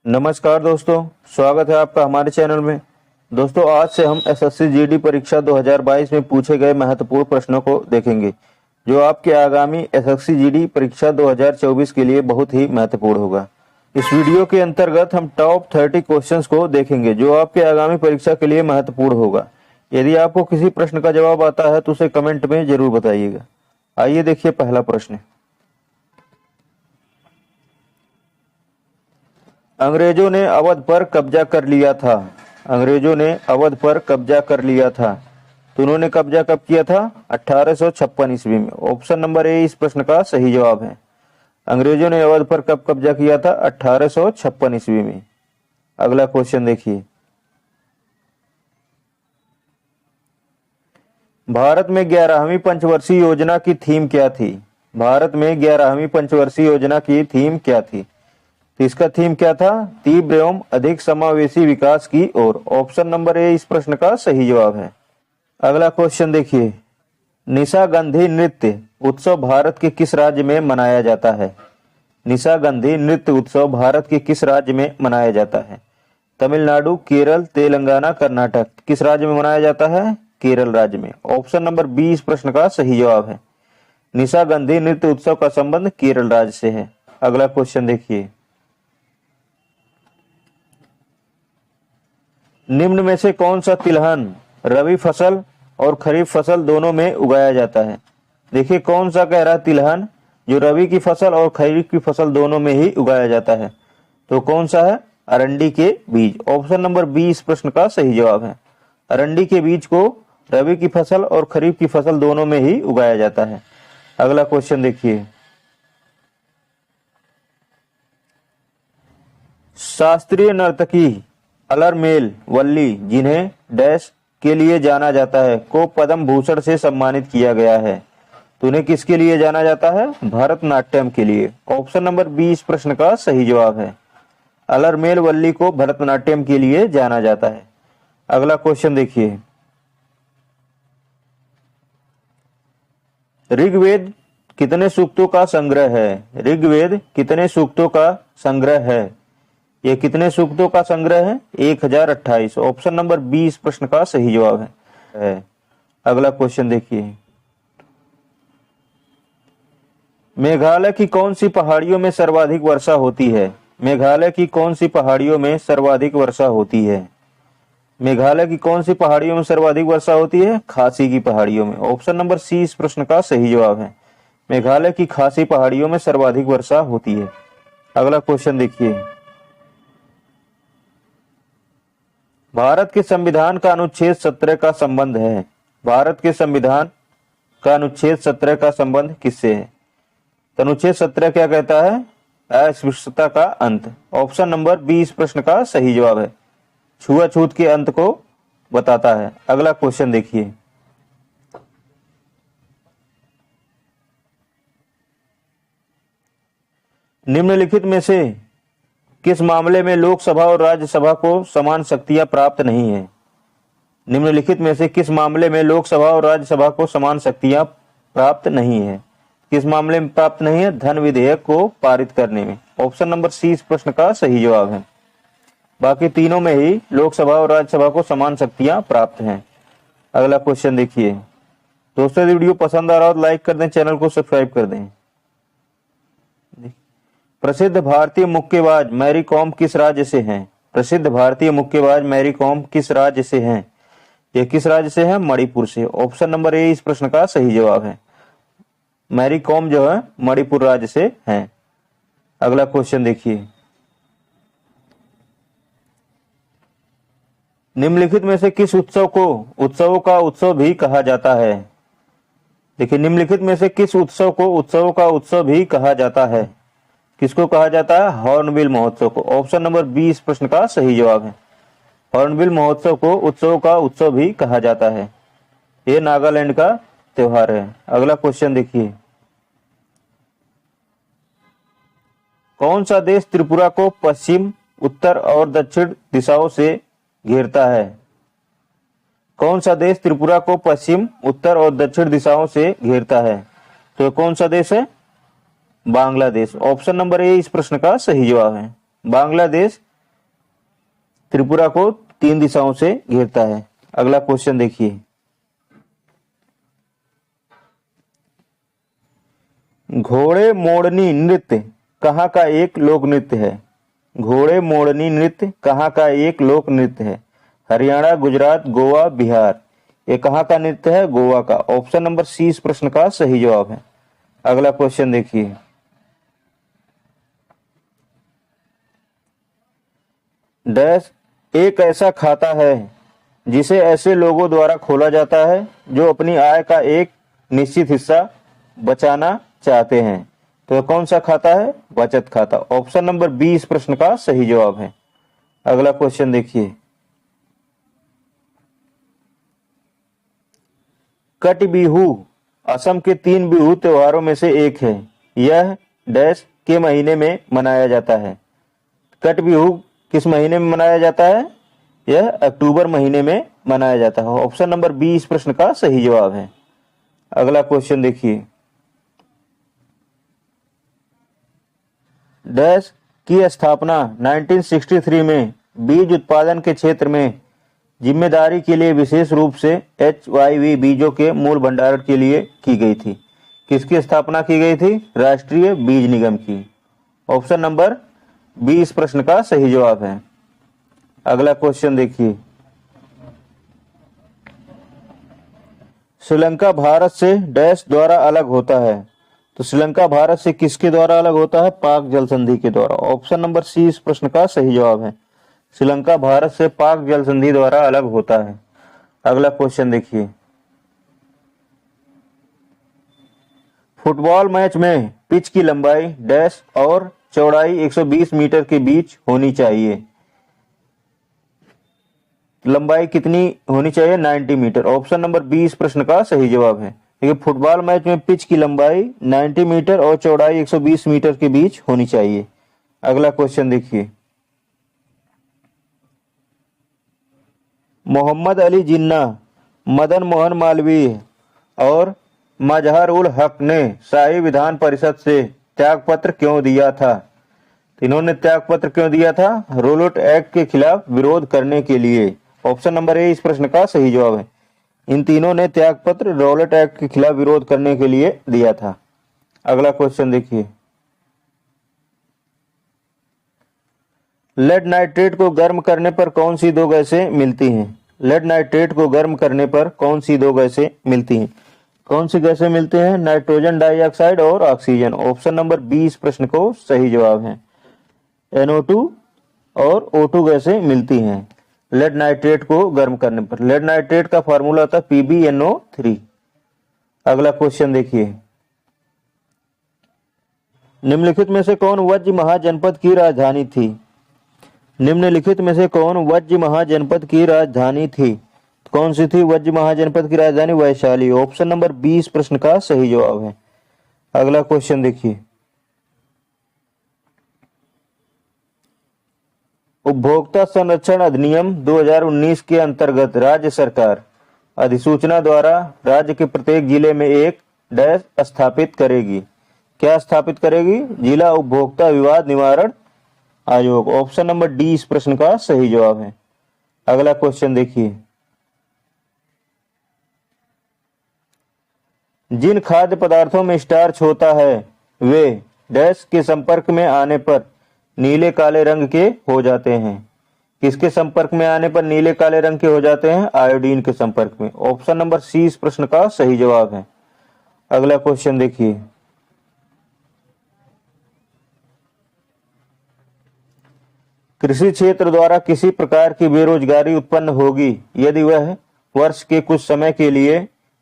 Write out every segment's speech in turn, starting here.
नमस्कार दोस्तों, स्वागत है आपका हमारे चैनल में। दोस्तों, आज से हम एसएससी जीडी परीक्षा 2022 में पूछे गए महत्वपूर्ण प्रश्नों को देखेंगे, जो आपके आगामी एसएससी जीडी परीक्षा 2024 के लिए बहुत ही महत्वपूर्ण होगा। इस वीडियो के अंतर्गत हम टॉप 30 क्वेश्चंस को देखेंगे, जो आपके आगामी परीक्षा के लिए महत्वपूर्ण होगा। यदि आपको किसी प्रश्न का जवाब आता है तो उसे कमेंट में जरूर बताइएगा। आइए देखिए पहला प्रश्न। अंग्रेजों ने अवध पर कब्जा कर लिया था। अंग्रेजों ने अवध पर कब्जा कर लिया था, तो उन्होंने कब्जा कब किया था? 1856 ईस्वी में। ऑप्शन नंबर ए इस प्रश्न का सही जवाब है। अंग्रेजों ने अवध पर कब कब्जा किया था? 1856 ईस्वी में। अगला क्वेश्चन देखिए। भारत में 11वीं पंचवर्षीय योजना की थीम क्या थी? भारत में 11वीं पंचवर्षीय योजना की थीम क्या थी? तो इसका थीम क्या था? तीव्र एवं अधिक समावेशी विकास की ओर। ऑप्शन नंबर ए इस प्रश्न का सही जवाब है। अगला क्वेश्चन देखिए। निशागंधी नृत्य उत्सव भारत के किस राज्य में मनाया जाता है? निशागंधी नृत्य उत्सव भारत के किस राज्य में मनाया जाता है? तमिलनाडु, केरल, तेलंगाना, कर्नाटक। किस राज्य में मनाया जाता है? केरल राज्य में। ऑप्शन नंबर बी इस प्रश्न का सही जवाब है। निशागंधी नृत्य उत्सव का संबंध केरल राज्य से है। अगला क्वेश्चन देखिए। निम्न में से कौन सा तिलहन रबी फसल और खरीफ फसल दोनों में उगाया जाता है? देखिए कौन सा कह रहा है तिलहन जो रबी की फसल और खरीफ की फसल दोनों में ही उगाया जाता है, तो कौन सा है? अरंडी के बीज। ऑप्शन नंबर बी इस प्रश्न का सही जवाब है। अरंडी के बीज को रबी की फसल और खरीफ की फसल दोनों में ही उगाया जाता है। अगला क्वेश्चन देखिए। शास्त्रीय नर्तकी अलरमेल वल्ली, जिन्हें डैश के लिए जाना जाता है, को पद्म भूषण से सम्मानित किया गया है, तो उन्हें किसके लिए जाना जाता है? भरतनाट्यम के लिए। ऑप्शन नंबर बी इस प्रश्न का सही जवाब है। अलरमेल वल्ली को भरतनाट्यम के लिए जाना जाता है। अगला क्वेश्चन देखिए। ऋग्वेद कितने सूक्तों का संग्रह है? ऋग्वेद कितने सूक्तों का संग्रह है? ये कितने सूक्तों का संग्रह है? 1028। ऑप्शन नंबर बी इस प्रश्न का सही जवाब है। अगला क्वेश्चन देखिए। मेघालय की कौन सी पहाड़ियों में सर्वाधिक वर्षा होती है? मेघालय की कौन सी पहाड़ियों में सर्वाधिक वर्षा होती है? मेघालय की कौन सी पहाड़ियों में सर्वाधिक वर्षा होती है? खासी की पहाड़ियों में। ऑप्शन नंबर सी इस प्रश्न का सही जवाब है। मेघालय की खासी पहाड़ियों में सर्वाधिक वर्षा होती है। अगला क्वेश्चन देखिए। भारत के संविधान का अनुच्छेद 17 का संबंध है। भारत के संविधान का अनुच्छेद 17 का संबंध किससे है? तो अनुच्छेद 17 क्या कहता है? अस्पृश्यता का अंत। ऑप्शन नंबर बी इस प्रश्न का सही जवाब है। छुआछूत के अंत को बताता है। अगला क्वेश्चन देखिए। निम्नलिखित में से किस मामले में लोकसभा और राज्यसभा को समान शक्तियां प्राप्त नहीं है? निम्नलिखित में से किस मामले में लोकसभा और राज्यसभा को समान शक्तियां प्राप्त नहीं है? किस मामले में प्राप्त नहीं है? धन विधेयक को पारित करने में। ऑप्शन नंबर सी इस प्रश्न का सही जवाब है। बाकी तीनों में ही लोकसभा और राज्यसभा को समान शक्तियां प्राप्त हैं। अगला क्वेश्चन देखिए। दोस्तों, यदि वीडियो पसंद आ रहा हो तो लाइक कर दें, चैनल को सब्सक्राइब कर दें। प्रसिद्ध भारतीय मुक्केबाज मैरी कॉम किस राज्य से हैं? प्रसिद्ध भारतीय मुक्केबाज मैरी कॉम किस राज्य से हैं? ये किस राज्य से है? मणिपुर से। ऑप्शन नंबर ए इस प्रश्न का सही जवाब है। मैरी कॉम जो है मणिपुर राज्य से हैं। अगला क्वेश्चन देखिए। निम्नलिखित में से किस उत्सव को उत्सवों का उत्सव भी कहा जाता है? देखिए, निम्नलिखित में से किस उत्सव को उत्सवों का उत्सव भी कहा जाता है? किसको कहा जाता है? हॉर्नबिल महोत्सव को। ऑप्शन नंबर बी इस प्रश्न का सही जवाब है। हॉर्नबिल महोत्सव को उत्सव का उत्सव भी कहा जाता है। ये नागालैंड का त्योहार है। अगला क्वेश्चन देखिए। कौन सा देश त्रिपुरा को पश्चिम, उत्तर और दक्षिण दिशाओं से घेरता है? कौन सा देश त्रिपुरा को पश्चिम, उत्तर और दक्षिण दिशाओं से घेरता है? तो कौन सा देश है? बांग्लादेश। ऑप्शन नंबर ए इस प्रश्न का सही जवाब है। बांग्लादेश त्रिपुरा को 3 दिशाओं से घेरता है। अगला क्वेश्चन देखिए, घोड़े मोड़नी नृत्य कहाँ का एक लोक नृत्य है? घोड़े मोड़नी नृत्य कहाँ का एक लोक नृत्य है? हरियाणा, गुजरात, गोवा, बिहार। ये कहाँ का नृत्य है? गोवा का। ऑप्शन नंबर सी इस प्रश्न का सही जवाब है। अगला क्वेश्चन देखिए, डैश एक ऐसा खाता है जिसे ऐसे लोगों द्वारा खोला जाता है जो अपनी आय का एक निश्चित हिस्सा बचाना चाहते हैं। तो कौन सा खाता है? बचत खाता। ऑप्शन नंबर बी इस प्रश्न का सही जवाब है। अगला क्वेश्चन देखिए, कट बिहू असम के 3 बिहू त्योहारों में से एक है। यह डैश के महीने में मनाया जाता है। कट बिहू किस महीने में मनाया जाता है? यह अक्टूबर महीने में मनाया जाता है। ऑप्शन नंबर बी इस प्रश्न का सही जवाब है। अगला क्वेश्चन देखिए, डैश की स्थापना 1963 में बीज उत्पादन के क्षेत्र में जिम्मेदारी के लिए विशेष रूप से HIV बीजों के मूल भंडारण के लिए की गई थी। किसकी स्थापना की गई थी? राष्ट्रीय बीज निगम की। ऑप्शन नंबर बी इस प्रश्न का सही जवाब है। अगला क्वेश्चन देखिए, श्रीलंका भारत से डैश द्वारा अलग होता है। तो श्रीलंका भारत से किसके द्वारा अलग होता है? पाक जल संधि के द्वारा। ऑप्शन नंबर सी इस प्रश्न का सही जवाब है। श्रीलंका भारत से पाक जल संधि द्वारा अलग होता है। अगला क्वेश्चन देखिए, फुटबॉल मैच में पिच की लंबाई डैश और चौड़ाई 120 मीटर के बीच होनी चाहिए। लंबाई कितनी होनी चाहिए? 90 मीटर। ऑप्शन नंबर बी इस प्रश्न का सही जवाब है। देखिए, फुटबॉल मैच में पिच की लंबाई 90 मीटर और चौड़ाई 120 मीटर के बीच होनी चाहिए। अगला क्वेश्चन देखिए, मोहम्मद अली जिन्ना, मदन मोहन मालवीय और मजहर उल हक ने शाही विधान परिषद से त्यागपत्र क्यों दिया था? इन्होंने त्यागपत्र क्यों दिया था? रोलेट एक्ट के खिलाफ विरोध करने के लिए। ऑप्शन नंबर ए इस प्रश्न का सही जवाब है। इन तीनों ने त्यागपत्र रोलेट एक्ट के खिलाफ विरोध करने के लिए दिया था। अगला क्वेश्चन देखिए, लेड नाइट्रेट को गर्म करने पर कौन सी 2 गैसें मिलती हैं? लेड नाइट्रेट को गर्म करने पर कौन सी 2 गैसें मिलती हैं? कौन सी गैसें मिलती हैं? नाइट्रोजन डाइऑक्साइड और ऑक्सीजन। ऑप्शन नंबर बी इस प्रश्न को सही जवाब है। NO2 और O2 गैसें मिलती हैं लेड नाइट्रेट को गर्म करने पर। लेड नाइट्रेट का फार्मूला होता है PbNO3। अगला क्वेश्चन देखिए, निम्नलिखित में से कौन वज्र महाजनपद की राजधानी थी? निम्नलिखित में से कौन वज्र महाजनपद की राजधानी थी? कौन सी थी वज्र महाजनपद की राजधानी? वैशाली। ऑप्शन नंबर 20 प्रश्न का सही जवाब है। अगला क्वेश्चन देखिए, उपभोक्ता संरक्षण अधिनियम 2019 के अंतर्गत राज्य सरकार अधिसूचना द्वारा राज्य के प्रत्येक जिले में एक डैश स्थापित करेगी। क्या स्थापित करेगी? जिला उपभोक्ता विवाद निवारण आयोग। ऑप्शन नंबर डी इस प्रश्न का सही जवाब है। अगला क्वेश्चन देखिए, जिन खाद्य पदार्थों में स्टार्च होता है वे डैश के संपर्क में आने पर नीले काले रंग के हो जाते हैं। किसके संपर्क में आने पर नीले काले रंग के हो जाते हैं? आयोडीन के संपर्क में। ऑप्शन नंबर सी इस प्रश्न का सही जवाब है। अगला क्वेश्चन देखिए, कृषि क्षेत्र द्वारा किसी प्रकार की बेरोजगारी उत्पन्न होगी यदि वह वर्ष के कुछ समय के लिए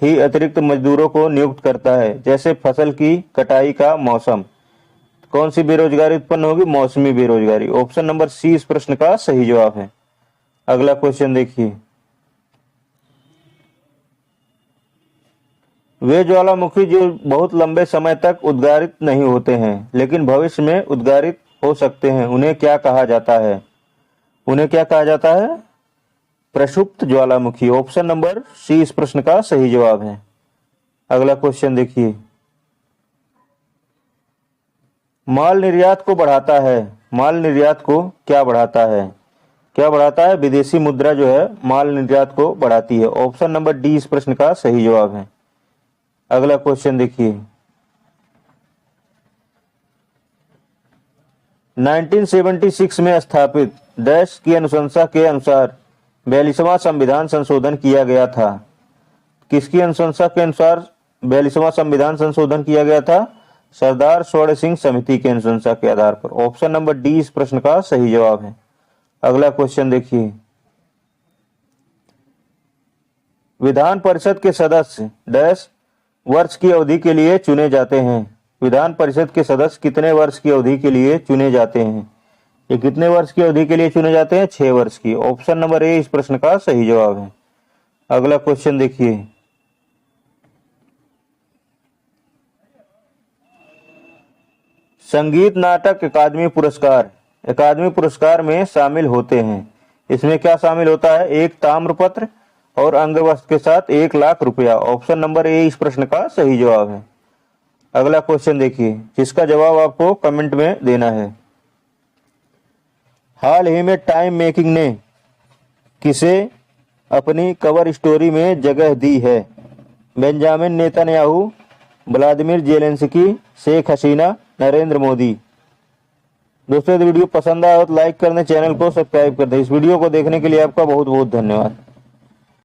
ही अतिरिक्त मजदूरों को नियुक्त करता है, जैसे फसल की कटाई का मौसम। कौन सी बेरोजगारी उत्पन्न होगी? मौसमी बेरोजगारी। ऑप्शन नंबर सी इस प्रश्न का सही जवाब है। अगला क्वेश्चन देखिए, वे ज्वालामुखी जो बहुत लंबे समय तक उद्गारित नहीं होते हैं लेकिन भविष्य में उद्गारित हो सकते हैं, उन्हें क्या कहा जाता है? उन्हें क्या कहा जाता है? प्रक्षुब्ध ज्वालामुखी। ऑप्शन नंबर सी इस प्रश्न का सही जवाब है। अगला क्वेश्चन देखिए, माल निर्यात को बढ़ाता है। माल निर्यात को क्या बढ़ाता है? क्या बढ़ाता है? विदेशी मुद्रा जो है माल निर्यात को बढ़ाती है। ऑप्शन नंबर डी इस प्रश्न का सही जवाब है। अगला क्वेश्चन देखिए, 1976 में स्थापित डैश की अनुशंसा के अनुसार 42वां संविधान संशोधन किया गया था। किसकी अनुशंसा के अनुसार 42वां संविधान संशोधन किया गया था? सरदार स्वर्ण सिंह समिति के अनुशंसा के आधार पर। ऑप्शन नंबर डी इस प्रश्न का सही जवाब है। अगला क्वेश्चन देखिए, विधान परिषद के सदस्य डैश वर्ष की अवधि के लिए चुने जाते हैं। विधान परिषद के सदस्य कितने वर्ष की अवधि के लिए चुने जाते हैं? ये कितने वर्ष की अवधि के लिए चुने जाते हैं? 6 वर्ष की। ऑप्शन नंबर ए इस प्रश्न का सही जवाब है। अगला क्वेश्चन देखिए, संगीत नाटक अकादमी पुरस्कार में शामिल होते हैं। इसमें क्या शामिल होता है? एक ताम्रपत्र और अंगवस्त्र के साथ 1 लाख रुपया। ऑप्शन नंबर ए इस प्रश्न का सही जवाब है। अगला क्वेश्चन देखिए, जिसका जवाब आपको कमेंट में देना है। हाल ही में टाइम मैगजीन ने किसे अपनी कवर स्टोरी में जगह दी है? Benjamin Netanyahu, Vladimir Zelensky, Sheikh Hasina, Narendra Modi. दोस्तों यदि वीडियो पसंद आया हो तो लाइक करने, चैनल को सब्सक्राइब कर दें। इस वीडियो को देखने के लिए आपका बहुत बहुत धन्यवाद।